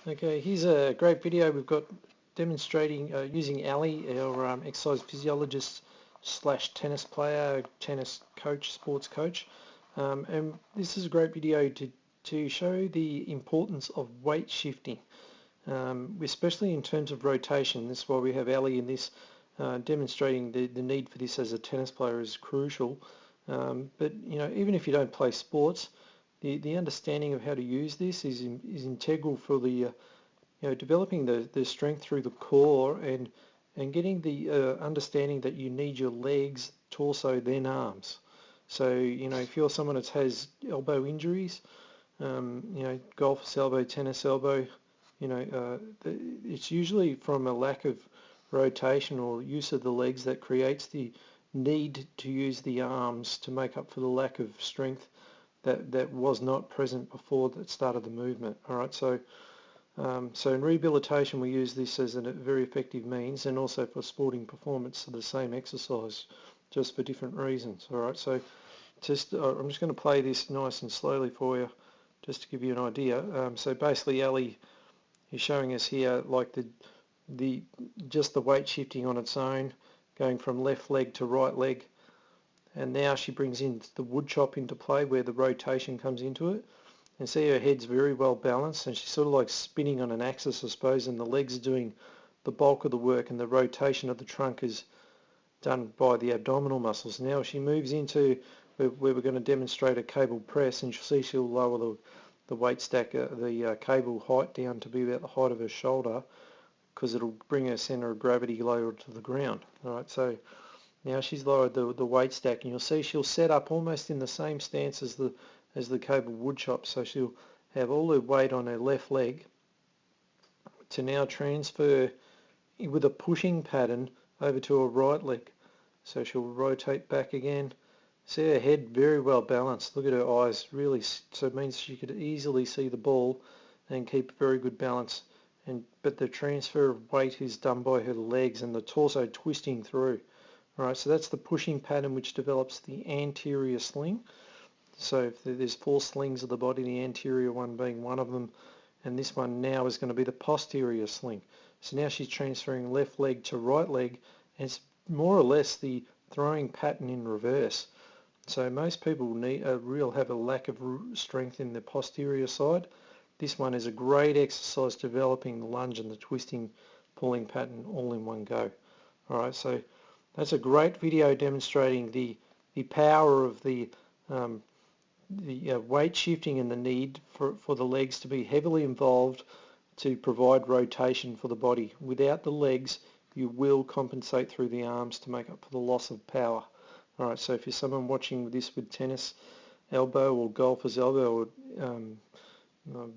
Okay, here's a great video we've got demonstrating using Ali, our exercise physiologist slash tennis player, tennis coach, sports coach. And this is a great video to show the importance of weight shifting, especially in terms of rotation. This is why we have Ali in this, demonstrating the need for this as a tennis player is crucial. But even if you don't play sports, the understanding of how to use this is integral for the developing the strength through the core and getting the understanding that you need your legs, torso, then arms. So if you're someone that has elbow injuries, golfer's elbow, tennis elbow, it's usually from a lack of rotation or use of the legs that creates the need to use the arms to make up for the lack of strength that was not present before the start of the movement. All right, so in rehabilitation we use this as a very effective means, and also for sporting performance of the same exercise, just for different reasons. All right, so I'm just going to play this nice and slowly for you, just to give you an idea. So basically, Ali is showing us here like just the weight shifting on its own, going from left leg to right leg. And now she brings in the wood chop into play, where the rotation comes into it. And see, her head's very well balanced, and she's sort of like spinning on an axis, I suppose, and the legs are doing the bulk of the work, and the rotation of the trunk is done by the abdominal muscles. Now she moves into where we're going to demonstrate a cable press, and she'll see she'll lower the weight stack, the cable height down to be about the height of her shoulder, because it'll bring her centre of gravity lower to the ground. All right, so now she's lowered the weight stack, and you'll see she'll set up almost in the same stance as the cable wood chop. So she'll have all her weight on her left leg to now transfer with a pushing pattern over to her right leg. So she'll rotate back again. See her head very well balanced. Look at her eyes, really. So it means she could easily see the ball and keep very good balance. But the transfer of weight is done by her legs and the torso twisting through. Right, so that's the pushing pattern which develops the anterior sling. So if there's 4 slings of the body, the anterior one being one of them, and this one now is going to be the posterior sling. So now she's transferring left leg to right leg, and it's more or less the throwing pattern in reverse. So most people have a lack of strength in the posterior side. This one is a great exercise developing the lunge and the twisting, pulling pattern all in one go. All right, so that's a great video demonstrating the power of the weight shifting and the need for the legs to be heavily involved to provide rotation for the body. Without the legs, you will compensate through the arms to make up for the loss of power. All right, so if you're someone watching this with tennis elbow or golfer's elbow, or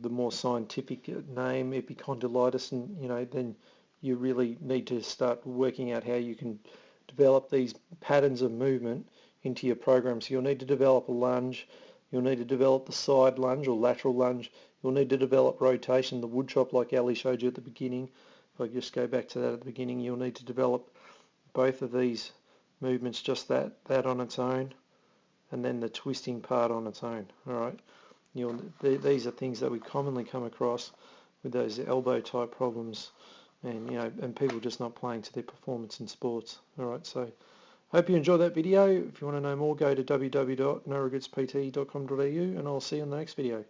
the more scientific name, epicondylitis, and then you really need to start working out how you can develop these patterns of movement into your program. So you'll need to develop a lunge, you'll need to develop the side lunge or lateral lunge, you'll need to develop rotation, the wood chop like Ali showed you at the beginning. If I just go back to that at the beginning, you'll need to develop both of these movements, just that on its own, and then the twisting part on its own. All right, these are things that we commonly come across with those elbow type problems, and people just not playing to their performance in sports. All right, so hope you enjoyed that video. If you want to know more, go to www.neurogoodspT.com.au, and I'll see you in the next video.